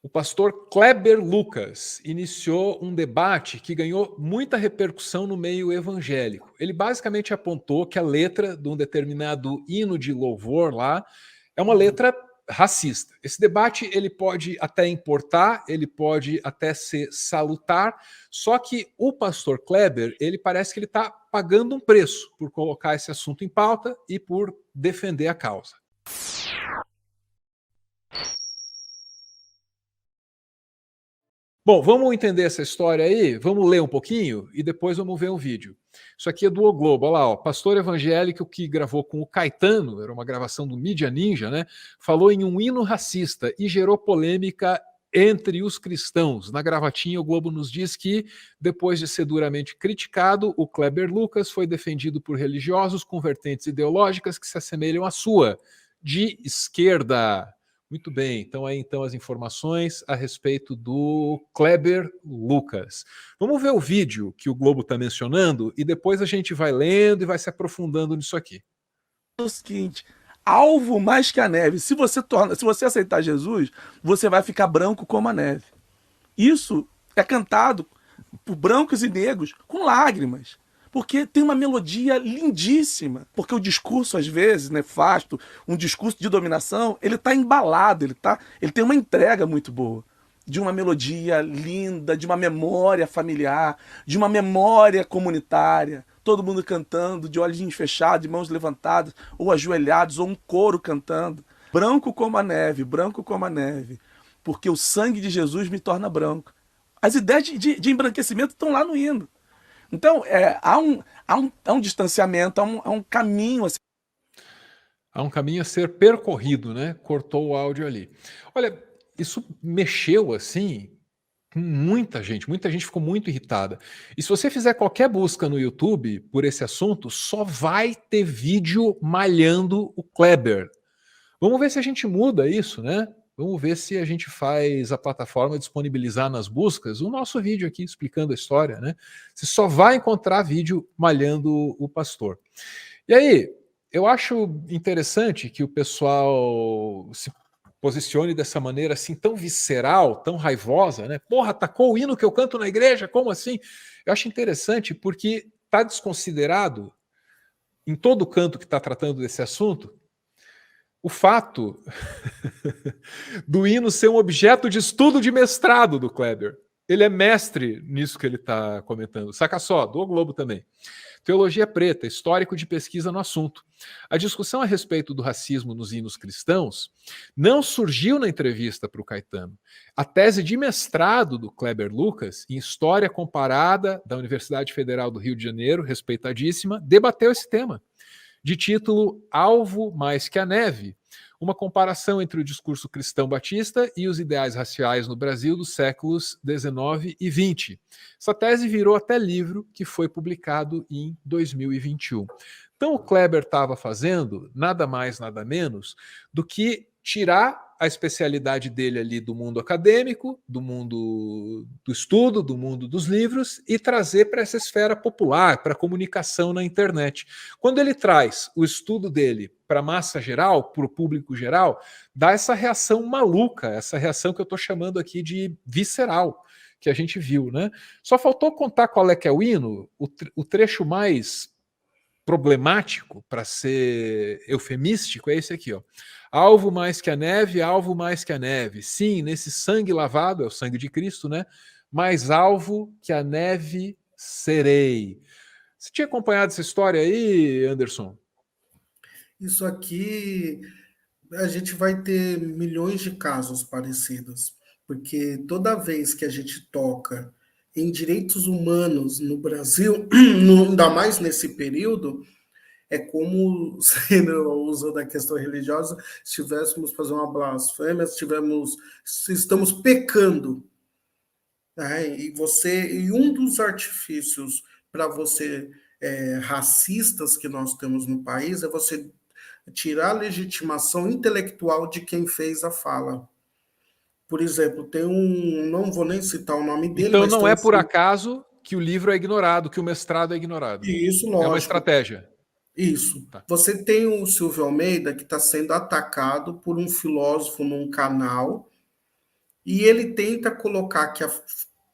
O pastor Kleber Lucas iniciou um debate que ganhou muita repercussão no meio evangélico. Ele basicamente apontou que a letra de um determinado hino de louvor lá é uma letra racista. Esse debate ele pode até importar, ele pode até ser salutar, só que o pastor Kleber, ele parece que ele está pagando um preço por colocar esse assunto em pauta e por defender a causa. Bom, vamos entender essa história aí? Vamos ler um pouquinho e depois vamos ver um vídeo. Isso aqui é do O Globo, olha lá, ó, pastor evangélico que gravou com o Caetano, era uma gravação do Mídia Ninja, né? Falou em um hino racista e gerou polêmica entre os cristãos. Na gravatinha, o Globo nos diz que, depois de ser duramente criticado, o Kleber Lucas foi defendido por religiosos com vertentes ideológicas que se assemelham à sua, de esquerda. Muito bem, então aí então as informações a respeito do Kleber Lucas. Vamos ver o vídeo que o Globo está mencionando e depois a gente vai lendo e vai se aprofundando nisso aqui. O seguinte, alvo mais que a neve. Se você aceitar Jesus, você vai ficar branco como a neve. Isso é cantado por brancos e negros com lágrimas. Porque tem uma melodia lindíssima. Porque o discurso, às vezes, nefasto, um discurso de dominação, ele está embalado, ele tem uma entrega muito boa. De uma melodia linda, de uma memória familiar, de uma memória comunitária. Todo mundo cantando, de olhinhos fechados, de mãos levantadas, ou ajoelhados, ou um coro cantando. Branco como a neve, branco como a neve. Porque o sangue de Jesus me torna branco. As ideias de embranquecimento estão lá no hino. Então, há um distanciamento, há um caminho assim. Há um caminho a ser percorrido, né? Cortou o áudio ali. Olha, isso mexeu assim com muita gente ficou muito irritada. E se você fizer qualquer busca no YouTube por esse assunto, só vai ter vídeo malhando o Kleber. Vamos ver se a gente muda isso, né? Vamos ver se a gente faz a plataforma disponibilizar nas buscas o nosso vídeo aqui explicando a história, né? Você só vai encontrar vídeo malhando o pastor. E aí, eu acho interessante que o pessoal se posicione dessa maneira assim tão visceral, tão raivosa, né? Porra, atacou o hino que eu canto na igreja, como assim? Eu acho interessante porque está desconsiderado em todo canto que está tratando desse assunto o fato do hino ser um objeto de estudo de mestrado do Kleber. Ele é mestre nisso que ele está comentando. Saca só, do o Globo também. Teologia preta, histórico de pesquisa no assunto. A discussão a respeito do racismo nos hinos cristãos não surgiu na entrevista para o Caetano. A tese de mestrado do Kleber Lucas, em História Comparada da Universidade Federal do Rio de Janeiro, respeitadíssima, debateu esse tema. De título Alvo Mais que a Neve, uma comparação entre o discurso cristão batista e os ideais raciais no Brasil dos séculos XIX e XX. Essa tese virou até livro que foi publicado em 2021. Então o Kleber estava fazendo nada mais, nada menos do que tirar a especialidade dele ali do mundo acadêmico, do mundo do estudo, do mundo dos livros e trazer para essa esfera popular, para a comunicação na internet. Quando ele traz o estudo dele para a massa geral, para o público geral, dá essa reação maluca, essa reação que eu estou chamando aqui de visceral, que a gente viu, né? Só faltou contar qual é que é o hino, o trecho mais problemático, para ser eufemístico, é esse aqui, ó. Alvo mais que a neve, alvo mais que a neve. Sim, nesse sangue lavado, é o sangue de Cristo, né? Mais alvo que a neve serei. Você tinha acompanhado essa história aí, Anderson? Isso aqui, a gente vai ter milhões de casos parecidos, porque toda vez que a gente toca em direitos humanos no Brasil, ainda mais nesse período, é como, sendo usando a questão religiosa, se estivéssemos fazendo uma blasfêmia, se estamos pecando, né? E um dos artifícios para você racistas que nós temos no país é você tirar a legitimação intelectual de quem fez a fala. Por exemplo, tem não vou nem citar o nome dele, Então mas não tem é um por acaso que o livro é ignorado, que o mestrado é ignorado. isso, É uma lógico. estratégia. Isso. Tá. Você tem o Silvio Almeida que está sendo atacado por um filósofo num canal E ele tenta colocar que a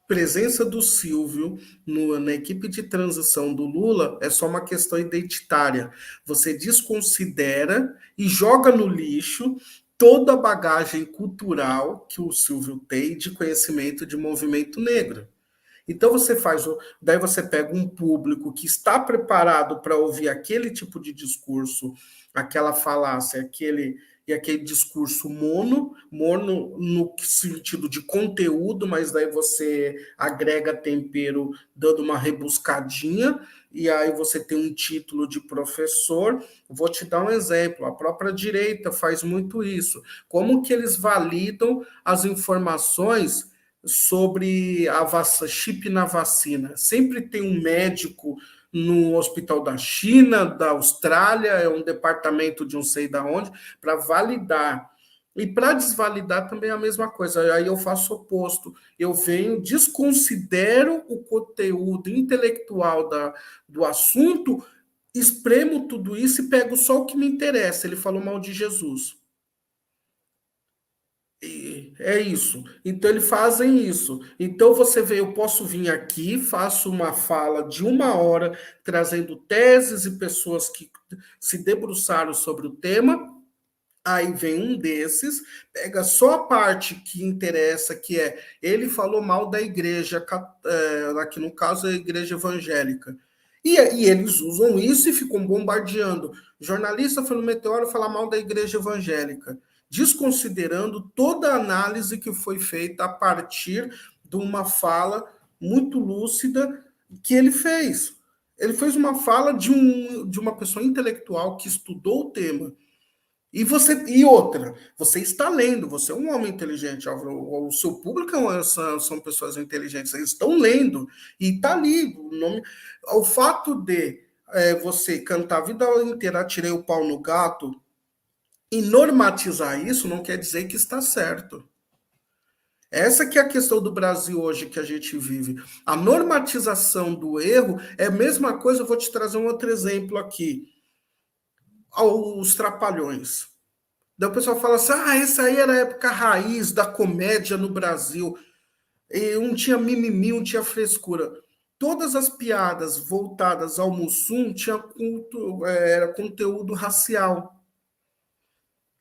presença do Silvio na equipe de transição do Lula é só uma questão identitária. Você desconsidera e joga no lixo toda a bagagem cultural que o Silvio tem de conhecimento de movimento negro. Então você faz, daí você pega um público que está preparado para ouvir aquele tipo de discurso, aquela falácia, aquele discurso mono no sentido de conteúdo, mas daí você agrega tempero dando uma rebuscadinha, e aí você tem um título de professor. Vou te dar um exemplo, a própria direita faz muito isso. Como que eles validam as informações sobre chip na vacina? Sempre tem um médico no hospital da China, da Austrália, é um departamento de não sei da onde, para validar. E para desvalidar também é a mesma coisa. Aí eu faço o oposto. Eu venho, desconsidero o conteúdo intelectual do assunto, espremo tudo isso e pego só o que me interessa. Ele falou mal de Jesus. É isso. Então, eles fazem isso. Então, você vê, eu posso vir aqui, faço uma fala de 1 hora, trazendo teses e pessoas que se debruçaram sobre o tema. Aí vem um desses, pega só a parte que interessa, que é ele falou mal da igreja, aqui no caso a igreja evangélica. E eles usam isso e ficam bombardeando. Jornalista foi no Meteoro falar mal da igreja evangélica, desconsiderando toda a análise que foi feita a partir de uma fala muito lúcida que ele fez. Ele fez uma fala de uma pessoa intelectual que estudou o tema. E outra, você está lendo, você é um homem inteligente, o seu público são pessoas inteligentes, eles estão lendo, e está ali. O fato de você cantar a vida inteira, atirei o pau no gato, e normatizar isso não quer dizer que está certo. Essa que é a questão do Brasil hoje que a gente vive. A normatização do erro é a mesma coisa, eu vou te trazer um outro exemplo aqui. Os Trapalhões. Daí o pessoal fala assim, essa aí era a época raiz da comédia no Brasil. E não tinha mimimi, não tinha frescura. Todas as piadas voltadas ao Mussum era conteúdo racial.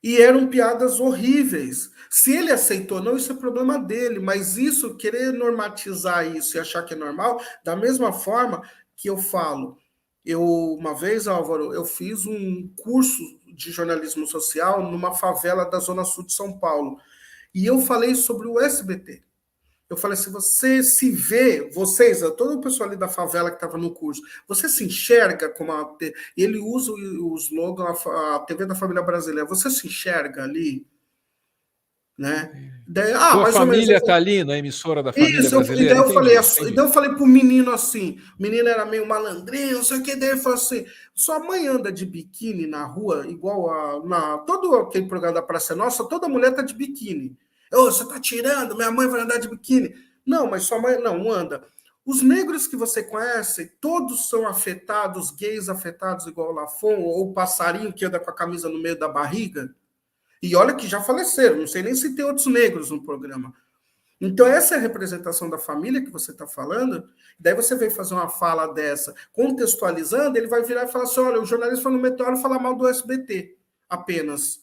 E eram piadas horríveis. Se ele aceitou ou não, isso é problema dele. Mas isso, querer normatizar isso e achar que é normal, da mesma forma que eu falo. Uma vez, Álvaro, eu fiz um curso de jornalismo social numa favela da Zona Sul de São Paulo. E eu falei sobre o SBT. Eu falei assim, você se vê, todo o pessoal ali da favela que estava no curso, você se enxerga como ele usa o slogan, a TV da família brasileira, você se enxerga ali? Né? Daí, Sua família está ali na emissora da família brasileira? E daí eu falei pro menino assim, o menino era meio malandrinho, não sei o que, daí ele falou assim, sua mãe anda de biquíni na rua, igual todo aquele programa da Praça Nossa, toda mulher tá de biquíni. Você tá tirando, minha mãe vai andar de biquíni. Não, mas sua mãe não anda. Os negros que você conhece, todos são afetados, gays afetados igual o Lafon, ou o passarinho que anda com a camisa no meio da barriga. E olha que já faleceram, não sei nem se tem outros negros no programa. Então, essa é a representação da família que você está falando. Daí você vem fazer uma fala dessa, contextualizando, ele vai virar e falar assim, olha, o jornalista foi no Meteoro falar mal do SBT, apenas.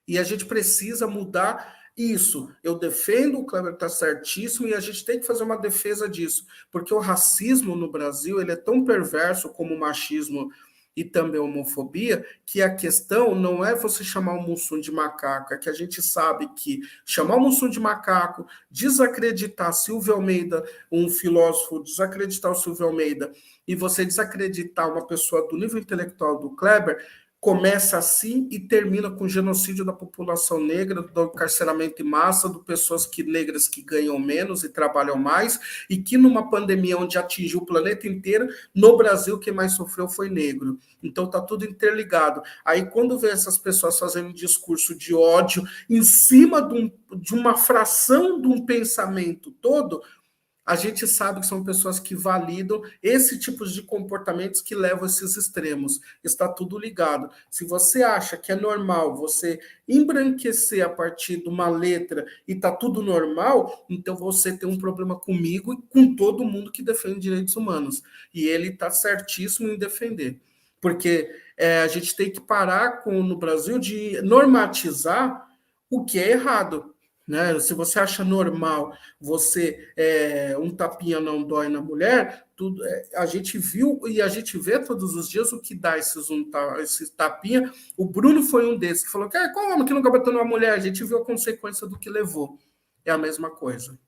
E a gente precisa mudar isso. Eu defendo, o Kleber está certíssimo, e a gente tem que fazer uma defesa disso. Porque o racismo no Brasil, ele é tão perverso como o machismo e também a homofobia, que a questão não é você chamar o Mussum de macaco, é que a gente sabe que chamar o Mussum de macaco, desacreditar Silvio Almeida, um filósofo, desacreditar o Silvio Almeida, e você desacreditar uma pessoa do nível intelectual do Kleber, começa assim e termina com o genocídio da população negra, do encarceramento em massa, de pessoas negras que ganham menos e trabalham mais, e que numa pandemia onde atingiu o planeta inteiro, no Brasil quem mais sofreu foi negro. Então tá tudo interligado. Aí quando vê essas pessoas fazendo um discurso de ódio em cima de uma fração de um pensamento todo, a gente sabe que são pessoas que validam esse tipo de comportamentos que levam a esses extremos. Está tudo ligado. Se você acha que é normal você embranquecer a partir de uma letra e está tudo normal, então você tem um problema comigo e com todo mundo que defende direitos humanos. E ele está certíssimo em defender. Porque a gente tem que parar no Brasil de normatizar o que é errado. Né? Se você acha normal um tapinha não dói na mulher, a gente viu e a gente vê todos os dias o que dá esse tapinha. O Bruno foi um desses que falou que qual homem que nunca bateu numa mulher? A gente viu a consequência do que levou. É a mesma coisa.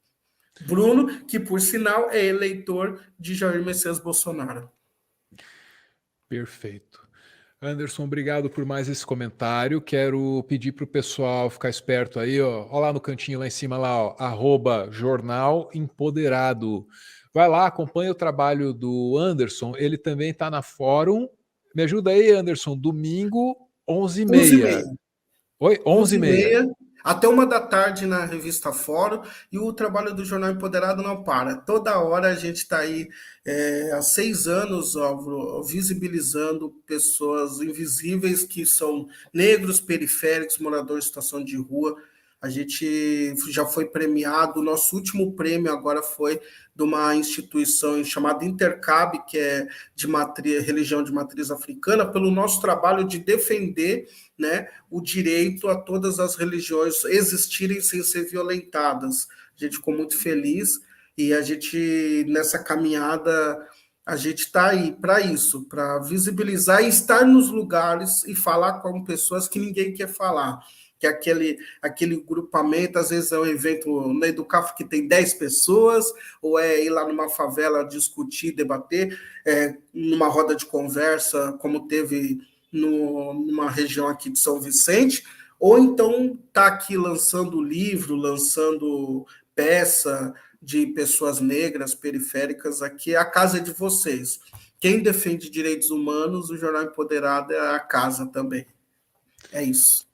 Bruno, que por sinal é eleitor de Jair Messias Bolsonaro. Perfeito. Anderson, obrigado por mais esse comentário. Quero pedir para o pessoal ficar esperto aí, ó. Olha lá no cantinho lá em cima, lá, ó, @Jornal Empoderado. Vai lá, acompanha o trabalho do Anderson. Ele também está na Fórum. Me ajuda aí, Anderson. Domingo, 11h30. 11h30. Oi? 11h30. Até 1 da tarde na revista Fórum, e o trabalho do Jornal Empoderado não para. Toda hora a gente está aí, há 6 anos, Álvaro, visibilizando pessoas invisíveis que são negros, periféricos, moradores de situação de rua. A gente já foi premiado, o nosso último prêmio agora foi de uma instituição chamada Intercab, que é de religião de matriz africana, pelo nosso trabalho de defender, né, o direito a todas as religiões existirem sem ser violentadas. A gente ficou muito feliz e a gente, nessa caminhada, a gente está aí para isso, para visibilizar e estar nos lugares e falar com pessoas que ninguém quer falar. Que aquele grupamento, às vezes é um evento na Educaf que tem 10 pessoas, ou é ir lá numa favela discutir, debater, numa roda de conversa, como teve numa região aqui de São Vicente, ou então tá aqui lançando livro, lançando peça de pessoas negras, periféricas, aqui é a casa de vocês. Quem defende direitos humanos, o Jornal Empoderado é a casa também. É isso.